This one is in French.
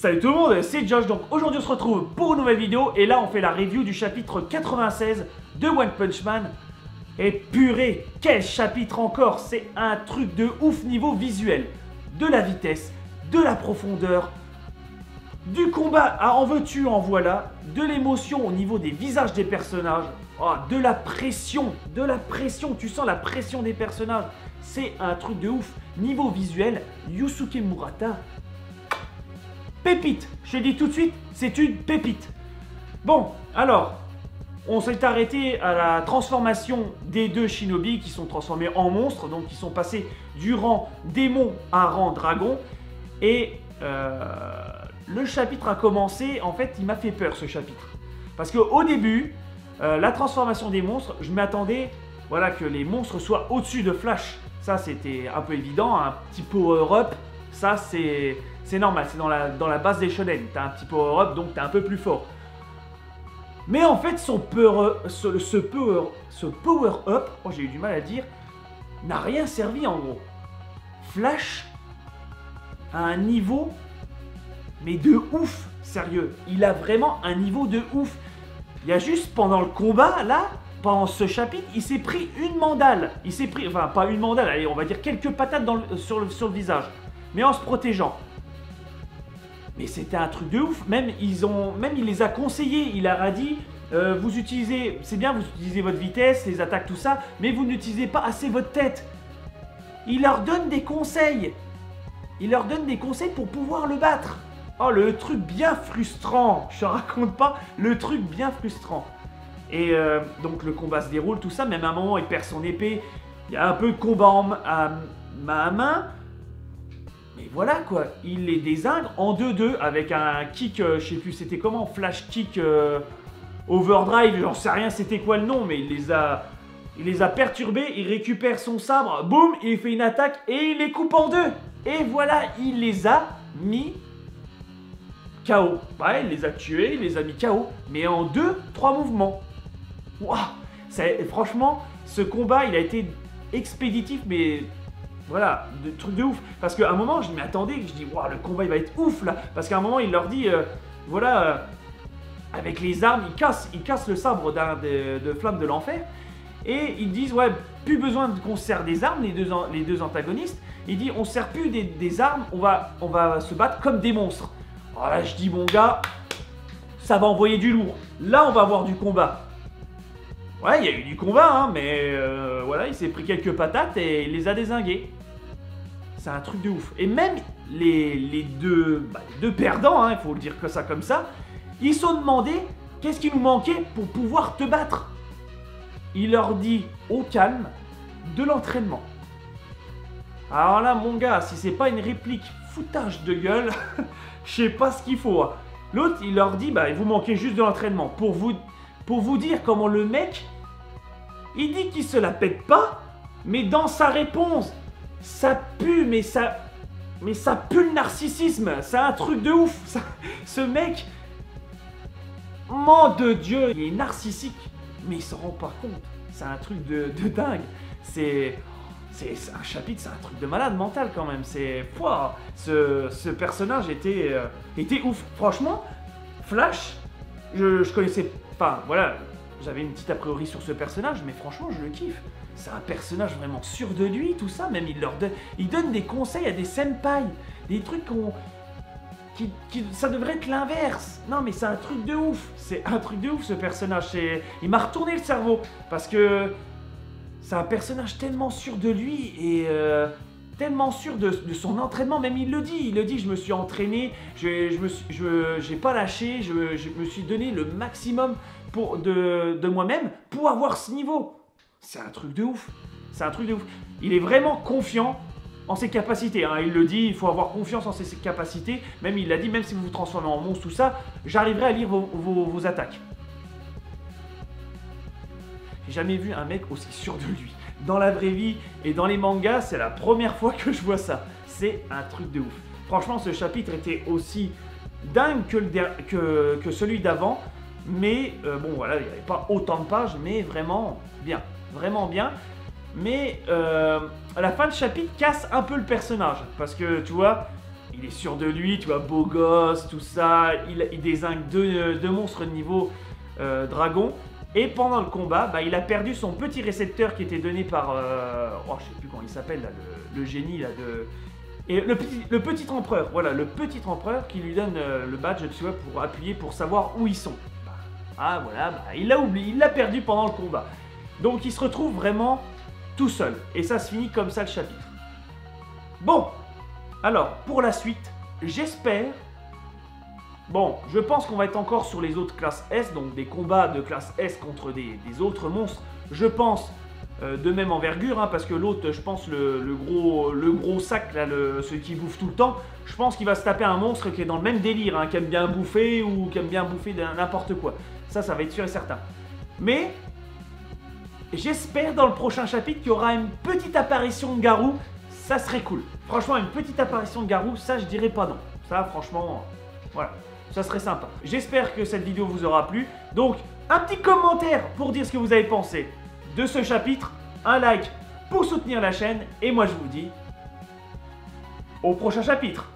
Salut tout le monde, c'est Josh. Donc aujourd'hui on se retrouve pour une nouvelle vidéo et là on fait la review du chapitre 96 de One Punch Man. Et purée, quel chapitre encore! C'est un truc de ouf niveau visuel, de la vitesse, de la profondeur, du combat, en veux-tu, en voilà, de l'émotion au niveau des visages des personnages, de la pression, tu sens la pression des personnages. C'est un truc de ouf. Niveau visuel, Yusuke Murata, pépite, je te dis tout de suite, c'est une pépite. Bon, alors, on s'est arrêté à la transformation des deux shinobi qui sont transformés en monstres, donc qui sont passés du rang démon à rang dragon. Et le chapitre a commencé, en fait, il m'a fait peur ce chapitre. Parce qu'au début, la transformation des monstres, je m'attendais voilà, que les monstres soient au-dessus de Flash. Ça, c'était un peu évident, un petit power-up, ça c'est normal, c'est dans la base des shonen. T'as un petit power-up, donc t'es un peu plus fort. Mais en fait, ce power-up, oh, j'ai eu du mal à dire, n'a rien servi en gros. Flash a un niveau, mais de ouf, sérieux. Il a vraiment un niveau de ouf. Il y a juste pendant le combat, là, pendant ce chapitre, il s'est pris une mandale. Il s'est pris, enfin pas une mandale, allez, on va dire quelques patates sur le visage. Mais en se protégeant. Mais c'était un truc de ouf. Même il les a conseillés. Il leur a dit, vous utilisez, c'est bien, vous utilisez votre vitesse, les attaques, tout ça, mais vous n'utilisez pas assez votre tête. Il leur donne des conseils. Il leur donne des conseils pour pouvoir le battre. Oh, le truc bien frustrant. Je te raconte pas, le truc bien frustrant. Et donc le combat se déroule, tout ça. Même à un moment, il perd son épée. Il y a un peu de combat à main. Mais voilà quoi, il les désingre en 2-2 avec un kick, je sais plus c'était comment, flash kick overdrive, j'en sais rien c'était quoi le nom, mais il les a perturbés, il récupère son sabre, boum, il fait une attaque et il les coupe en deux. Et voilà, il les a mis KO. Ouais, il les a tués, il les a mis KO, mais en 2-3 mouvements. Waouh, franchement, ce combat il a été expéditif, mais... Voilà, de trucs de ouf. Parce qu'à un moment, je m'y attendais, je dis, waouh, le combat il va être ouf là. Parce qu'à un moment, il leur dit, voilà, avec les armes, il casse le sabre de flamme de l'enfer. Et ils disent, ouais, plus besoin qu'on se sert des armes, les deux antagonistes. Il dit, on sert plus des armes, on va se battre comme des monstres. Voilà, je dis, mon gars, ça va envoyer du lourd. Là, on va avoir du combat. Ouais, il y a eu du combat, hein, mais voilà, il s'est pris quelques patates et il les a dézingués. C'est un truc de ouf. Et même les deux perdants, il faut le dire que ça comme ça, ils se sont demandé qu'est-ce qui nous manquait pour pouvoir te battre. Il leur dit au calme de l'entraînement. Alors là, mon gars, si c'est pas une réplique foutage de gueule, je sais pas ce qu'il faut. L'autre, il leur dit, bah, il vous manquait juste de l'entraînement. Pour vous dire comment le mec, il dit qu'il se la pète pas, mais dans sa réponse, ça pue, mais ça pue le narcissisme. C'est un truc de ouf. Ce mec, mon de Dieu, il est narcissique, mais il se rend pas compte. C'est un truc de dingue. C'est un chapitre, c'est un truc de malade mental quand même. Ce personnage était ouf. Franchement, Flash, je connaissais pas, voilà, j'avais une petite a priori sur ce personnage, mais franchement, je le kiffe. C'est un personnage vraiment sûr de lui, tout ça. Même il donne des conseils à des senpai, des trucs ça devrait être l'inverse. Non, mais c'est un truc de ouf. C'est un truc de ouf ce personnage. Il m'a retourné le cerveau parce que c'est un personnage tellement sûr de lui et tellement sûr de son entraînement. Même il le dit, je me suis entraîné, j'ai pas lâché, je me suis donné le maximum de moi-même pour avoir ce niveau. C'est un truc de ouf. C'est un truc de ouf. Il est vraiment confiant en ses capacités. Il le dit, il faut avoir confiance en ses capacités. Même il l'a dit, même si vous vous transformez en monstre, tout ça, j'arriverai à lire vos attaques. J'ai jamais vu un mec aussi sûr de lui. Dans la vraie vie et dans les mangas, c'est la première fois que je vois ça. C'est un truc de ouf. Franchement, ce chapitre était aussi dingue que celui d'avant. Mais bon, voilà, il n'y avait pas autant de pages, mais vraiment bien. Vraiment bien. Mais la fin de chapitre casse un peu le personnage. Parce que, tu vois, il est sûr de lui, tu vois, beau gosse, tout ça. Il dézingue deux monstres de niveau dragon. Et pendant le combat, bah, il a perdu son petit récepteur qui était donné par... oh, je sais plus comment il s'appelle, là, le génie, là, de... Et le petit empereur, voilà, le petit empereur qui lui donne le badge, tu vois, pour appuyer, pour savoir où ils sont. Ah, voilà, bah, il l'a oublié, il l'a perdu pendant le combat. Donc il se retrouve vraiment tout seul. Et ça se finit comme ça le chapitre. Bon, alors, pour la suite, j'espère... Bon, je pense qu'on va être encore sur les autres classes S, donc des combats de classe S contre des autres monstres. Je pense de même envergure, hein, parce que l'autre, je pense, le gros sac, là, celui qui bouffe tout le temps, je pense qu'il va se taper un monstre qui est dans le même délire, hein, qui aime bien bouffer ou qui aime bien bouffer n'importe quoi. Ça va être sûr et certain. Mais, j'espère dans le prochain chapitre qu'il y aura une petite apparition de Garou, ça serait cool. Franchement, une petite apparition de Garou, ça je dirais pas non. Ça, franchement, voilà. Ça serait sympa. J'espère que cette vidéo vous aura plu. Donc, un petit commentaire pour dire ce que vous avez pensé de ce chapitre. Un like pour soutenir la chaîne. Et moi, je vous dis au prochain chapitre.